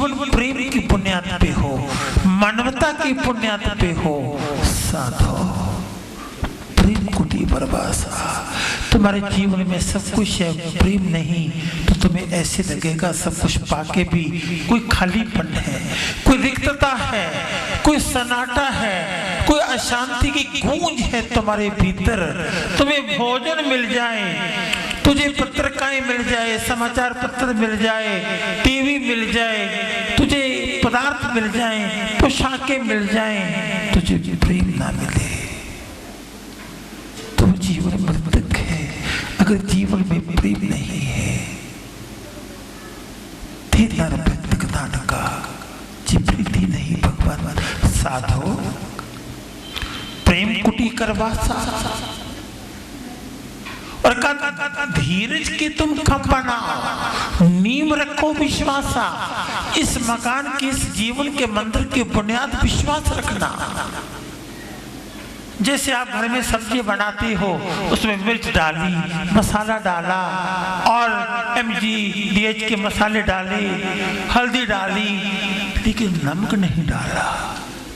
जीवन प्रेम की बुनियाद पे हो, मानवता की बुनियाद पे हो। साधो प्रेम कुटी परवासा। तुम्हारे जीवन में सब कुछ है, प्रेम नहीं तो तुम्हें ऐसे लगेगा सब कुछ पाके भी कोई खालीपन है, कोई रिक्तता है, कोई सन्नाटा है, कोई अशांति की गूंज है तुम्हारे भीतर। तुम्हें भोजन मिल जाए, तुझे पत्रिकाएं मिल जाए, समाचार पत्र मिल जाए, टीवी मिल जाए, तुझे पदार्थ मिल जाए, पोशाकें मिल जाए, तुझे प्रेम ना मिले तो जीवन मृतक है। अगर जीवन में प्रेम नहीं है नाटका प्रीति नहीं भगवान। साधो प्रेम कुटी करवासा और धीरज के तुम कब बनाओ, नींव रखो विश्वासा। इस मकान के, इस जीवन के मंदिर की बुनियाद विश्वास रखना। जैसे आप घर में सब्जी बनाते हो, उसमें मिर्च डाली, मसाला डाला और MG DH के मसाले डाले, हल्दी डाली, लेकिन नमक नहीं डाला।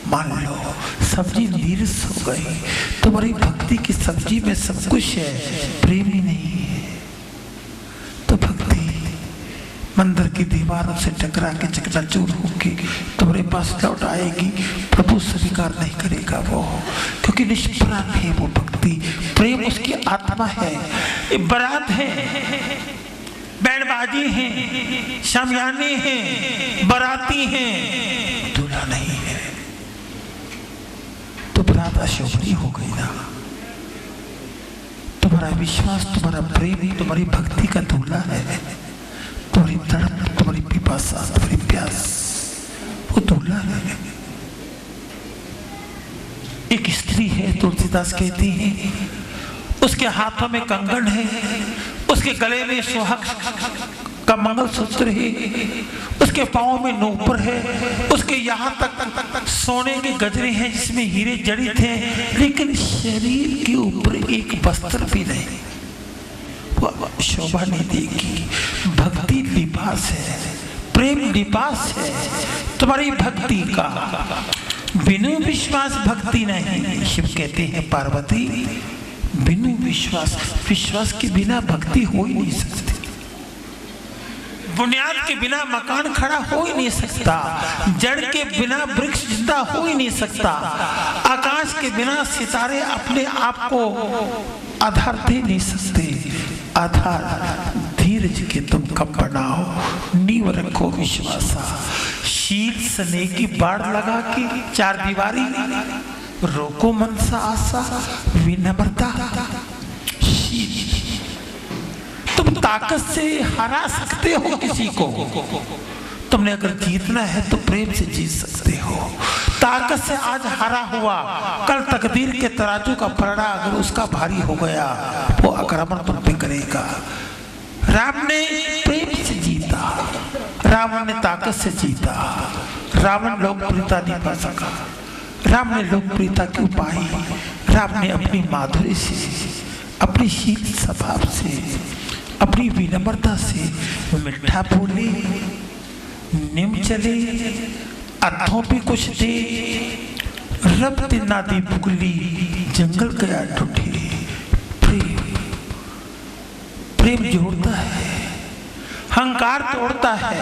मान लो सब्जी नीरस हो गई। तुम्हारी भक्ति की सब्जी में सब कुछ है, प्रेम ही नहीं है तो भक्ति मंदिर की दीवारों से टकरा के चकनाचूर होके तुम्हारे पास लौट आएगी। प्रभु स्वीकार नहीं करेगा वो, क्योंकि निष्प्राण है वो भक्ति। प्रेम उसकी आत्मा है। बारात है, बैंडबाजी है, शामियाने हैं, बाराती हैं, दूल्हा नहीं है तो बारात अशोभनीय हो गई ना। तुम्हारा विश्वास, तुम्हारा प्रेम, तुम्हारी भक्ति का दूल्हा है। तुम्हारी तड़प, तुम्हारी पिपासा, तुम्हारी प्यास वो दूल्हा है। एक स्त्री है, तुलसीदास कहते हैं, उसके हाथों में कंगन है, उसके गले में सुहाग का मंगलसूत्र है, उसके पांव में नूपुर है, उसके यहाँ तक सोने के गजरे हैं जिसमें हीरे जड़ित हैं, लेकिन शरीर के ऊपर एक वस्त्र भी नहीं, शोभा नहीं देगी। भक्ति लिबास है, प्रेम लिबास है तुम्हारी भक्ति का। बिनु विश्वास भक्ति नहीं। शिव कहते हैं पार्वती बिनु विश्वास, विश्वास के बिना भक्ति हो ही नहीं सकती। बुनियाद के बिना मकान खड़ा हो ही नहीं सकता, जड़ के बिना वृक्ष जिंदा हो ही नहीं सकता, आकाश के बिना सितारे अपने आप को आधार दे नहीं सकते। आधार धीरज के तुम कब बनाओ, नींव रखो विश्वासा। शील स्नेह की बाढ़ लगा के चार दीवारी, रोको मनसा आशा विनम्रता। तुम ताकत से हरा सकते हो किसी को, तुमने अगर जीतना है तो प्रेम से जीत सकते हो। ताकत से आज हरा हुआ, कल तकदीर के तराजू का पलड़ा अगर उसका भारी हो गया, वो आक्रमण तुम पे करेगा। राम ने प्रेम से जीता, रावण ने ताकत से जीता। रावण लोकप्रियता नहीं पा सका, राम ने लोकप्रियता क्यों पाई? राम ने अपनी माधुर्य से, अपनी शील स्वभाव से, अपनी विनम्रता से मिठा बोले, निम चले, अथों पे कुछ दे, रब नादी पुगली, जंगल गया टूटे। प्रेम प्रेम जोड़ता है, हंकार तोड़ता है।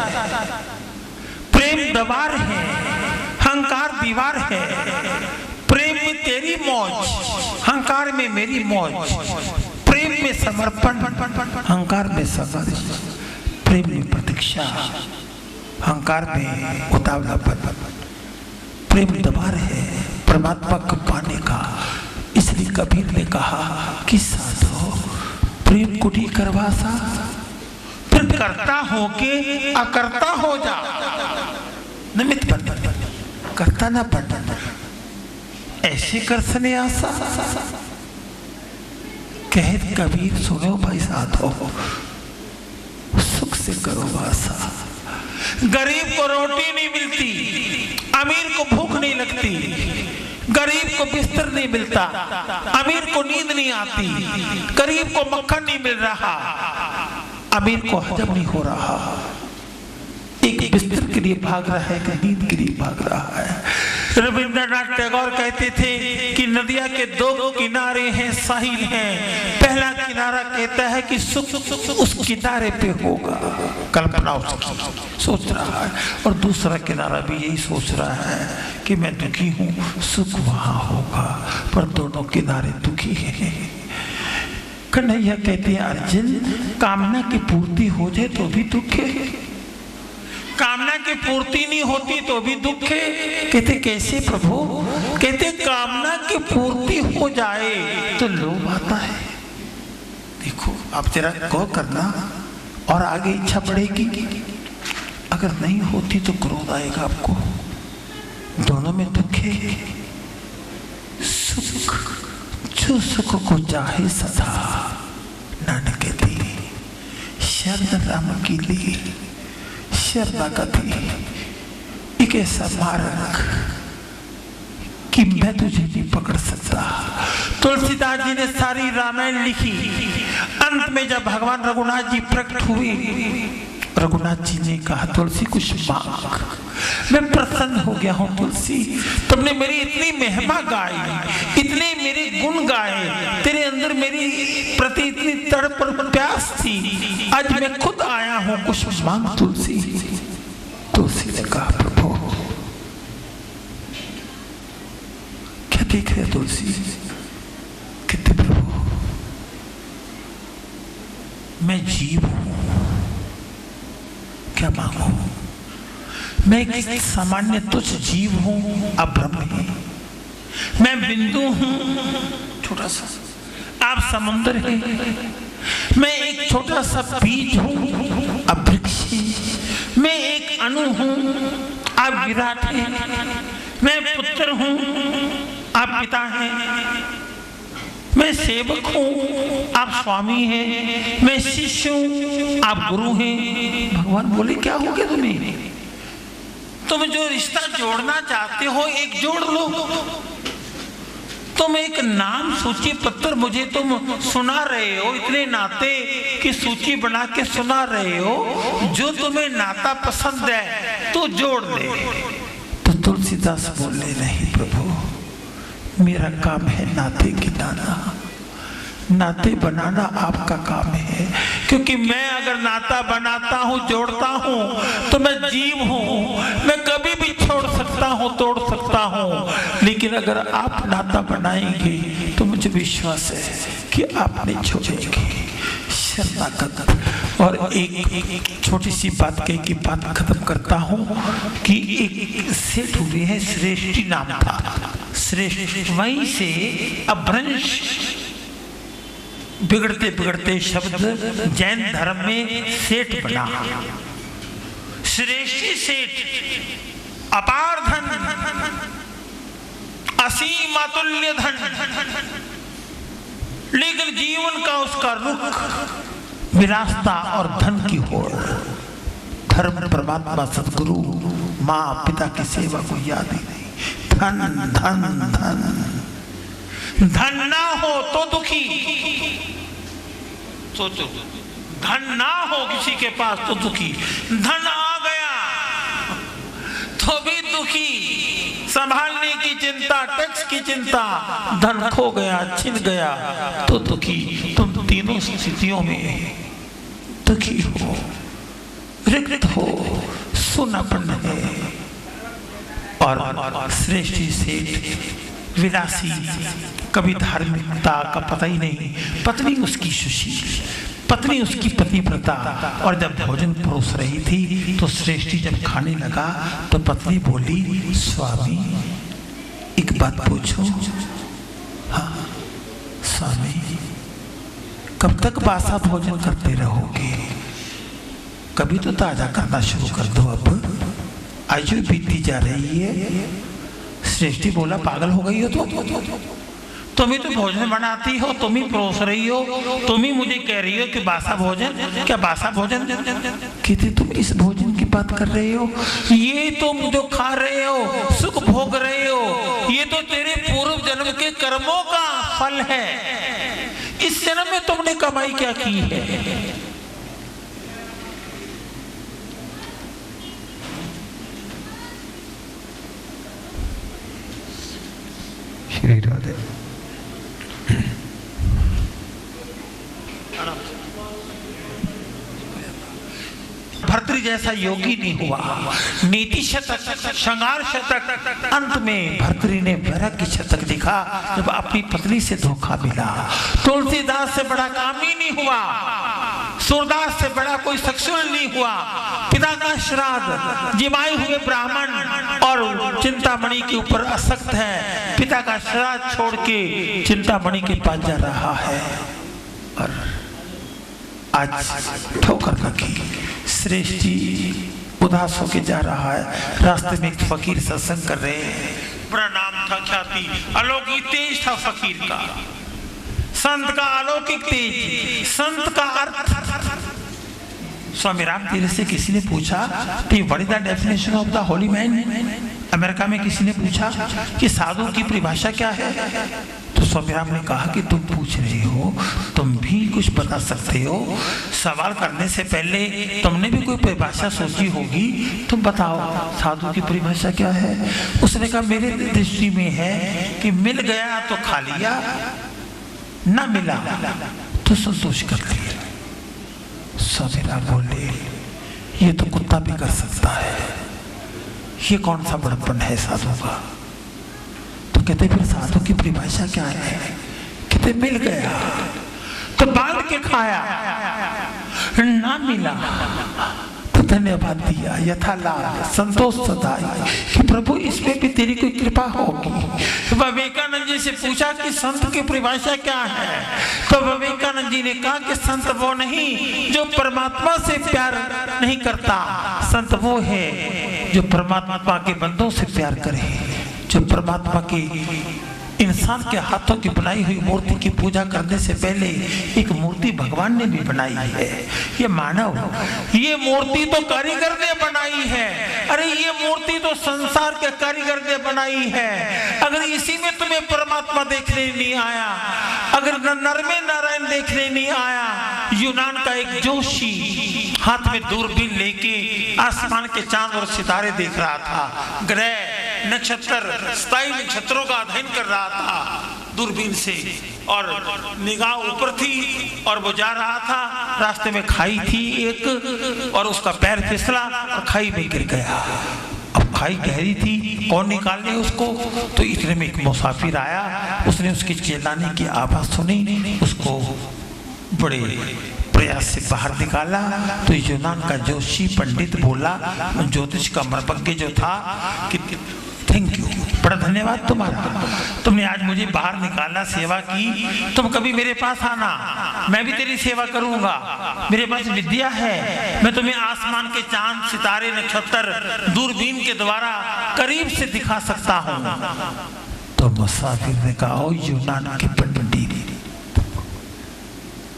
प्रेम दीवार है, हंकार दीवार है। प्रेम में तेरी मौज, हंकार में मेरी मौज। प्रेम में समर्पण, हंकार में संघर्ष। प्रेम में प्रतीक्षा, हंकार में उतावलापन। प्रेम दीवार है परमात्मा को पाने का। इसलिए कबीर ने कहा कि साधो प्रेम कुटी करवासा, फिर करता हो के अकर्ता हो जा। निमित्त बन, करता ना बन, ऐसे कर सने आशा। कह कबीर सुनो भाई साधो, सुख से करो वासा। गरीब को रोटी नहीं मिलती, अमीर को भूख नहीं लगती। गरीब को बिस्तर नहीं मिलता, अमीर को नींद नहीं आती। गरीब को मक्खन नहीं मिल रहा, अमीर को हजम नहीं हो रहा। एक बिस्तर के लिए भाग रहा है कि नींद के लिए भाग रहा है। रविंद्रनाथ टैगोर कहते थे कि नदिया के दो किनारे हैं, साहिल हैं। पहला किनारा कहता है कि सुख उस किनारे पे होगा, कल्पना उसकी सोच रहा है, और दूसरा किनारा भी यही सोच रहा है कि मैं दुखी हूं, सुख वहां होगा, पर दोनों किनारे दुखी हैं। कन्हैया कहते हैं अर्जुन, कामना की पूर्ति हो जाए तो भी दुख है, कामना की पूर्ति नहीं होती तो भी दुख है। कहते कैसे प्रभु? कहते कामना की पूर्ति हो जाए तो लोभ आता है। देखो आप जरा गौर करना, और आगे इच्छा बढ़ेगी, अगर नहीं होती तो क्रोध आएगा आपको। दोनों में दुख है। सुख, जो सुख को चाहे सदा, नानक कहती शरण राम की ली शरणागति, एक ऐसा मार्ग कि मैं तुझे नहीं पकड़ सकता। तुलसीदास जी ने सारी रामायण लिखी। अंत में जब भगवान रघुनाथ जी प्रकट हुए, रघुनाथ जी ने कहा तुलसी कुछ मांग, मैं प्रसन्न हो गया हूं तुलसी, तुमने मेरी इतनी महिमा गाई, इतने मेरे गुण गाए, तेरे अंदर मेरी प्रति इतनी तड़प और प्यास थी, आज मैं खुद आया हूं, कुछ मांग तुलसी। तुलसी ने कहा प्रभु क्या देख रहे तुलसी? कहते प्रभु मैं जीव हूं, क्या मांगू? मैं एक सामान्य तुच्छ जीव हूं, आप ब्रह्म हैं, मैं बिंदु हूं छोटा सा, आप समुद्र हैं, मैं एक छोटा सा बीज हूं, आप वृक्ष हैं, मैं एक अणु हूं, आप विराट हैं, मैं पुत्र हूं, आप पिता हैं, मैं सेवक हूं, आप स्वामी हैं, मैं शिष्य हूं, आप गुरु हैं। भगवान बोले क्या हो गया तुम्हें? तुम जो रिश्ता जोड़ना चाहते हो एक जोड़ लो। तुम एक नाम सूची पत्र मुझे तुम सुना रहे हो, इतने नाते की सूची बना के सुना रहे हो, जो तुम्हें नाता पसंद है तो जोड़ ले। तो तुलसीदास बोले नहीं प्रभु, मेरा काम है नाते गिनाना, नाते बनाना आपका काम है, क्योंकि मैं अगर नाता बनाता हूं, जोड़ता हूं, तो मैं जीव हूं, मैं कभी भी छोड़ सकता हूं, तोड़ सकता हूं, लेकिन अगर आप नाता बनाएंगे तो मुझे विश्वास है कि आप नहीं छोड़ेंगे। शरणागत। और एक छोटी सी बात कह के बात खत्म करता हूं कि एक सेठ हुए हैं, श्रेष्ठी नाम था, श्रेष्ठ, वहीं से अपभ्रंश बिगड़ते बिगड़ते शब्द जैन धर्म में सेठ बना। श्रेष्ठी सेठ, अपार धन, असीम अतुल्य धन, लेकिन जीवन का उसका रुख विरासता और धन की होड़। धर्म, परमात्मा, सदगुरु, माँ पिता की सेवा को याद ही नहीं। धन धन धन, धन ना हो तो दुखी, सोचो, धन ना हो किसी के पास तो दुखी, धन आ गया तो भी दुखी, संभालने की चिंता, टैक्स की चिंता, धन खो गया, छिन गया तो दुखी। तुम तीनों स्थितियों में दुखी हो, रिक्त हो, सुनापन है। और श्रेष्ठी सेठ विलासी, कभी धार्मिकता का पता ही नहीं, पत्नी उसकी सुशील, पत्नी उसकी पतिव्रता। और जब भोजन परोस रही थी तो श्रेष्ठी जब खाने लगा तो पत्नी बोली, स्वामी एक बात पूछो? हाँ स्वामी, कब तक बासा भोजन करते रहोगे? कभी तो ताजा करना शुरू कर दो, अब आयु बीतती जा रही है। श्रेष्ठी बोला, पागल हो गई हो तुम ही तो भोजन बनाती हो, तुम ही परोस रही हो, तुम ही मुझे कह रही हो कि बासा भोजन, क्या बासा भोजन? कहते तुम इस भोजन की बात कर रहे हो? ये तुम जो खा रहे हो, सुख भोग रहे हो, ये तो तेरे पूर्व जन्म के कर्मों का फल है। इस जन्म में तुमने कमाई क्या की है? श्री राधे। भर्तृ जैसा योगी नहीं हुआ। नीति शतक, श्रृंगार शतक, अंत में भर्तृ ने वैराग्य शतक लिखा जब अपनी पत्नी से धोखा मिला। तुलसीदास से बड़ा कामी नहीं हुआ, सूरदास से बड़ा कोई सक्सेसफुल नहीं हुआ। पिता का श्राद्ध, जिमाए हुए ब्राह्मण और चिंतामणि के ऊपर आसक्त है, पिता का श्राद्ध छोड़ के चिंतामणि के पास जा रहा है और आज ठोकर लगी। श्रेष्ठ जी उदास होके जा रहा है। रास्ते में एक फकीर सत्संग कर रहे हैं। बड़ा नाम था, ख्याति, अलौकिक तेज था फकीर का। संत का अलौकिक तेज, संत का अर्थ। स्वामी राम तीर्थ से किसी ने पूछा कि what is the definition of the Holi man. America में किसी ने पूछा कि साधु की परिभाषा क्या है, तो स्वामी राम ने कहा कि तुम पूछ रहे हो, तुम भी कुछ बता सकते हो। सवाल करने से पहले तुमने भी कोई परिभाषा सोची होगी, तुम बताओ साधु की परिभाषा क्या है। उसने कहा मेरे दृष्टि में है कि मिल गया तो खा लिया, ना मिला तो संतोष कर लिया। स्वामी राम बोले ये तो कुत्ता भी कर सकता है, ये कौन सा बड़प्पन है साधु का। तो कहते फिर साधु की परिभाषा क्या है। कहते मिल गया तो बांध के खाया, ना मिला तो धन्यवाद दिया, यथालाभ संतोष सदाई कि प्रभु इसमें भी तेरी कोई कृपा होगी। तो विवेकानंद जी से पूछा कि संत की परिभाषा क्या है, तो विवेकानंद जी ने कहा कि संत वो नहीं जो परमात्मा से प्यार नहीं करता, संत वो है जो परमात्मा के बंदों से प्यार करे, जो परमात्मा की इंसान के हाथों की बनाई हुई मूर्ति की पूजा करने से पहले एक मूर्ति भगवान ने भी बनाई है। ये मानव, ये मूर्ति तो कारीगर ने बनाई है। अरे ये मूर्ति तो संसार के कारीगर ने बनाई है। अगर इसी में तुम्हें परमात्मा देखने नहीं आया, अगर नर में नारायण देखने नहीं आया, यूनान का एक जोशी हाथ में दूरबीन लेके आसमान के चांद और सितारे देख रहा था, ग्रह नक्षत्र 27 नक्षत्रों का अध्ययन कर रहा था दूरबीन से, और निगाह ऊपर थी और वो जा रहा था। रास्ते में खाई थी एक, और उसका पैर फिसला और खाई में गिर गया। अब खाई गहरी थी, कौन निकालने उसको। तो इतने में एक मुसाफिर आया, उसने उसकी चिल्लाने की आवाज सुनी, उसको बड़े प्रयास से बाहर निकाला। तो यूनान का जोशी पंडित बोला, ज्योतिष का मर्मज्ञ जो था, कि थैंक यू, बड़ा धन्यवाद तुम्हारा, तुमने आज मुझे बाहर निकाला, सेवा की। तुम कभी मेरे पास आना, मैं भी तेरी सेवा करूंगा। मेरे पास विद्या है, मैं तुम्हें आसमान के चांद सितारे नक्षत्र दूरबीन के द्वारा करीब से दिखा सकता हूं। तो मुसाफिर ने कहा, ओ यूनान के पंडित,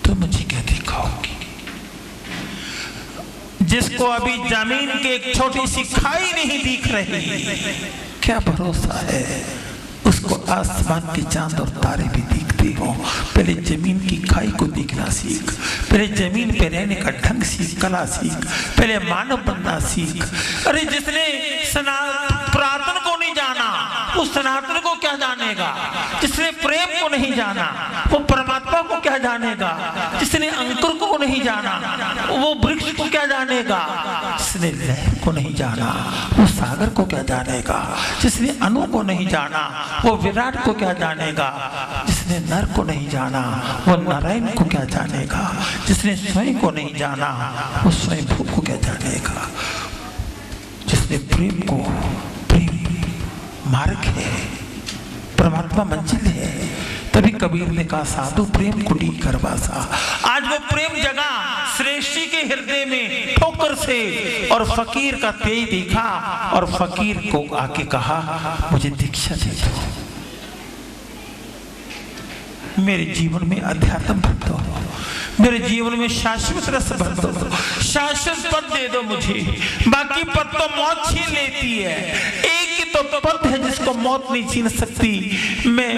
तो मुझे क्या दिखाओगी। जिसको अभी जमीन के एक छोटी सी खाई नहीं दिख रही, क्या भरोसा है उसको आसमान के चांद और तारे भी दिखते हो। पहले जमीन की खाई को देखना सीख, पहले जमीन पे रहने का ढंग सीख, कला सीख, पहले मानव बनना सीख। अरे जिसने पुरातन को नहीं जाना, उस सनातन को क्या जानेगा। जिसने प्रेम को नहीं जाना, वो परमात्मा को क्या जानेगा। जिसने अंकुर को नहीं जाना, वो वृक्ष को क्या जानेगा। जिसने लहर को नहीं जाना, वो सागर को क्या जानेगा। जिसने अणु को नहीं जाना, वो विराट को क्या जानेगा। जिसने नर को नहीं जाना, वो नारायण को क्या जानेगा। जिसने स्वयं को नहीं जाना, वो स्वयं को क्या जानेगा। जिसने प्रेम को, प्रेम मार्ग है, परमात्मा मंजिल है। तभी कबीर ने कहा, साधु प्रेम कुटी करवासा। आज वो प्रेम जगा श्रेष्ठी के हृदय में ठोकर से, और फकीर का तेज देखा और फकीर को आके कहा, मुझे दीक्षा दे दो, मेरे जीवन में अध्यात्म भर दो, मेरे जीवन में शाश्वत रस भर दो, शाश्वत पद दे दो मुझे। बाकी पद तो मौत छीन लेती है, एक ही तो पद है जिसको मौत नहीं छीन सकती। मैं